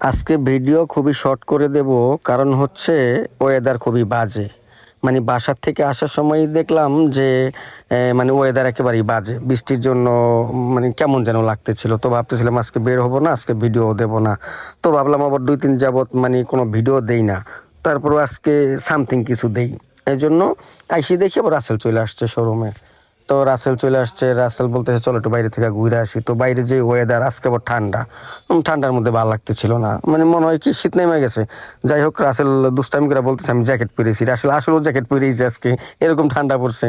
আজকে ভিডিও খুবই শর্ট করে দেব, কারণ হচ্ছে ওয়েদার খুবই বাজে। মানে বাসার থেকে আসার সময় দেখলাম যে মানে ওয়েদার একেবারেই বাজে, বৃষ্টির জন্য মানে কেমন যেন লাগতেছিল। তো ভাবতেছিলাম আজকে বের হবো না, আজকে ভিডিও দেব না। তো ভাবলাম আবার 2-3 যাবত মানে কোনো ভিডিও দেই না, তারপরও আজকে সামথিং কিছু দেই। এই জন্য আইসি দেখি আবার রাসেল চলে আসছে শোরুমে। তো রাসেল চলে আসছে, রাসেল বলতেছে চলো একটু বাইরে থেকে ঘুরে আসি। তো বাইরে যে ওয়েদার আজকে আবার ঠান্ডা, ঠান্ডার মধ্যে ভালো লাগতেছিল না, মানে মনে হয় কি শীত নেমে গেছে। যাই হোক, রাসেল দুষ্টামি করে বলতেছে আমি জ্যাকেট পরেছি। রাসেল আসলেও জ্যাকেট পরেছি আজকে, এরকম ঠান্ডা পড়ছে।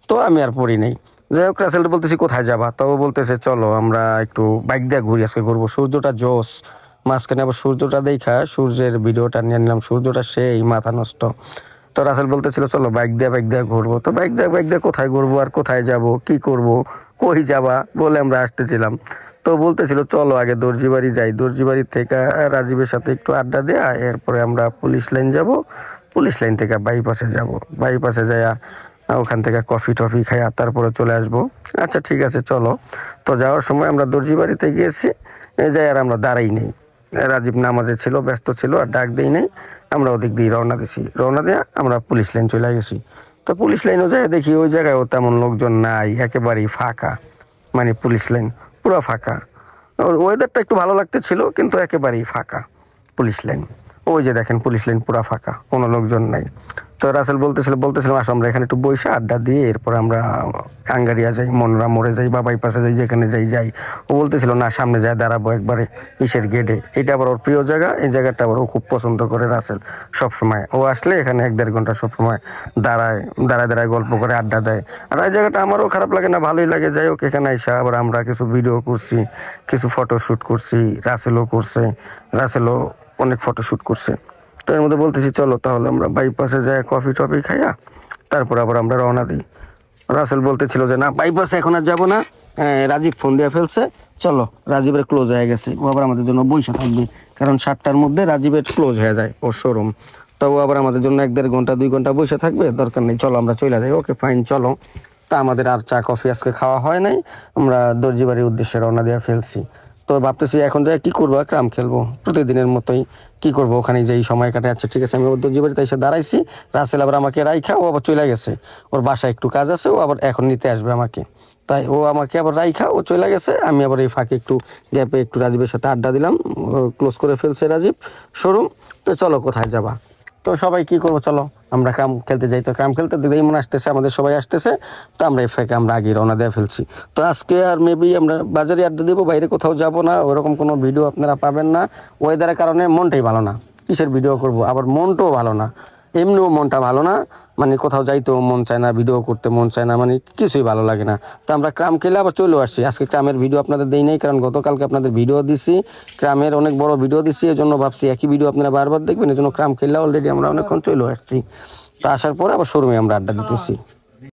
তো আমি আর পরি নেই। যাই হোক, রাসেল বলতেছি কোথায় যাবা, তো বলতেছে চলো আমরা একটু বাইক দিয়ে ঘুরি, আজকে ঘুরবো, সূর্যটা জোস। মাঝখানে আবার সূর্যটা দেখা সূর্যের ভিডিওটা নিয়ে নিলাম, সূর্যটা সেই মাথা নষ্ট। তো রাসেল বলতেছিল চলো বাইক দিয়ে ঘুরবো। তো বাইক দিয়ে কোথায় ঘুরবো আর কোথায় যাব, কি করব, কই যাবা বলে আমরা আসতেছিলাম। তো বলতেছিল চলো আগে দর্জি বাড়ি যাই, দর্জি বাড়ি থেকে রাজীবের সাথে একটু আড্ডা দেয়া, এরপরে আমরা পুলিশ লাইন যাব, পুলিশ লাইন থেকে বাইপাসে যাব, বাইপাসে যাইয়া ওখান থেকে কফি টফি খাইয়া তারপরে চলে আসবো। আচ্ছা ঠিক আছে চলো। তো যাওয়ার সময় আমরা দর্জি বাড়িতে গিয়েছি, যাই আর আমরা দাঁড়াই নেই। রাজীব নামাজে ছিল, ব্যস্ত ছিল, আর ডাক দিই নেই। আমরা ওদিক দিয়ে রওনা দিয়ে আমরা পুলিশ লাইন চলে গেছি। তো পুলিশ লাইনও যায় দেখি ওই জায়গায়ও তেমন লোকজন নাই, একেবারেই ফাঁকা। মানে পুলিশ লাইন পুরো ফাঁকা। ওয়েদারটা একটু ভালো লাগতেছিল, কিন্তু একেবারেই ফাঁকা পুলিশ লাইন। ওই যে দেখেন পুলিশ লাইন পুরা ফাঁকা, কোনো লোকজন নাই। তো রাসেল বলতেছিলাম আসো আমরা এখানে একটু বসে আড্ডা দিয়ে এরপর আমরা আঙ্গারিয়া যাই, মনরা মোড়ে যাই বা বাইপাসে যাই, যেখানে যাই। ও বলতেছিল না সামনে যায় দাঁড়াবো একবারে ইসের গেটে। এটা আবার ওর প্রিয় জায়গা, এই জায়গাটা আবার ও খুব পছন্দ করে রাসেল। সবসময় ও আসলে এখানে 1-1.5 ঘন্টা সবসময় দাঁড়ায় গল্প করে আড্ডা দেয়। আর এই জায়গাটা আমারও খারাপ লাগে না, ভালোই লাগে। যাই হোক, এখানে এসে আবার আমরা কিছু ভিডিও করছি, কিছু ফটোশ্যুট করছি, রাসেলও অনেক ফটোশ্যুট করছে। তো এর মধ্যে বলতেছি চলো তাহলে আমরা বাইপাসে যাই কফি টফি খাইয়া তারপর আবার আমরা রওনা দিই। রাসেল বলতেছিল যে না বাইপাসে এখন আর যাবো না, রাজীব ফোন দিয়ে ফেলছে, চলো রাজীবের ক্লোজ হয়ে গেছে, ও আবার আমাদের জন্য বসে থাকবে, কারণ 7টার মধ্যে রাজীবের ক্লোজ হয়ে যায় ওর শোরুম। তো ও আবার আমাদের জন্য 1-1.5 ঘন্টা 2 ঘন্টা বসে থাকবে, দরকার নেই, চলো আমরা চলে যাই। ওকে ফাইন চলো। তা আমাদের আর চা কফি আজকে খাওয়া হয় নাই, আমরা দর্জি বাড়ির উদ্দেশ্যে রওনা দিয়ে ফেলছি। তো ভাবতেছি এখন যাই কি করবো, ক্রাম খেলবো প্রতিদিনের মতোই। কি করবো, ওখানে যেই সময় কাটে। আচ্ছা ঠিক আছে, আমি ওর দর্জি বাড়িতে এসে দাঁড়াইছি। রাসেল আবার আমাকে রাইখা ও আবার চলে গেছে, ওর বাসায় একটু কাজ আছে, ও আবার এখন নিতে আসবে আমাকে। তাই ও আমাকে আবার রাইখা ও চলে গেছে। আমি আবার এই ফাঁকে একটু গ্যাপে একটু রাজীবের সাথে আড্ডা দিলাম, ক্লোজ করে ফেলছে রাজীব শোরুম। তো চলো কোথায় যাবা, তো সবাই কি করবো, চলো আমরা ক্রাম খেলতে যাই। তো ক্রাম খেলতে দিকেই মনে আসতেছে, আমাদের সবাই আসতেছে। তো আমরা এই ফাঁকে আমরা আগে রওনা দিয়ে ফেলছি। তো আজকে আর মেবি আমরা বাজারে আড্ডা দেবো, বাইরে কোথাও যাব না, ওরকম কোনো ভিডিও আপনারা পাবেন না। ওয়েদারের কারণে মনটাই ভালো না, কিসের ভিডিও করব, আবার মনটাও ভালো না, এমনিও মনটা ভালো না। মানে কোথাও যাইতেও মন চায় না, ভিডিও করতে মন চায় না, মানে কিছুই ভালো লাগে না। তো আমরা ক্রাম খেলে আবার চলে আসছি। আজকে ক্রামের ভিডিও আপনাদের দেই নাই, কারণ গতকালকে আপনাদের ভিডিও দিছি, ক্রামের অনেক বড় ভিডিও দিছি, এই জন্য ভাবছি একই ভিডিও আপনারা বারবার দেখবেন, এই জন্য ক্রাম খেললে অলরেডি আমরা অনেকক্ষণ চলে আসছি। তা আসার পরে আবার শোরুমে আমরা আড্ডা দিতেছি।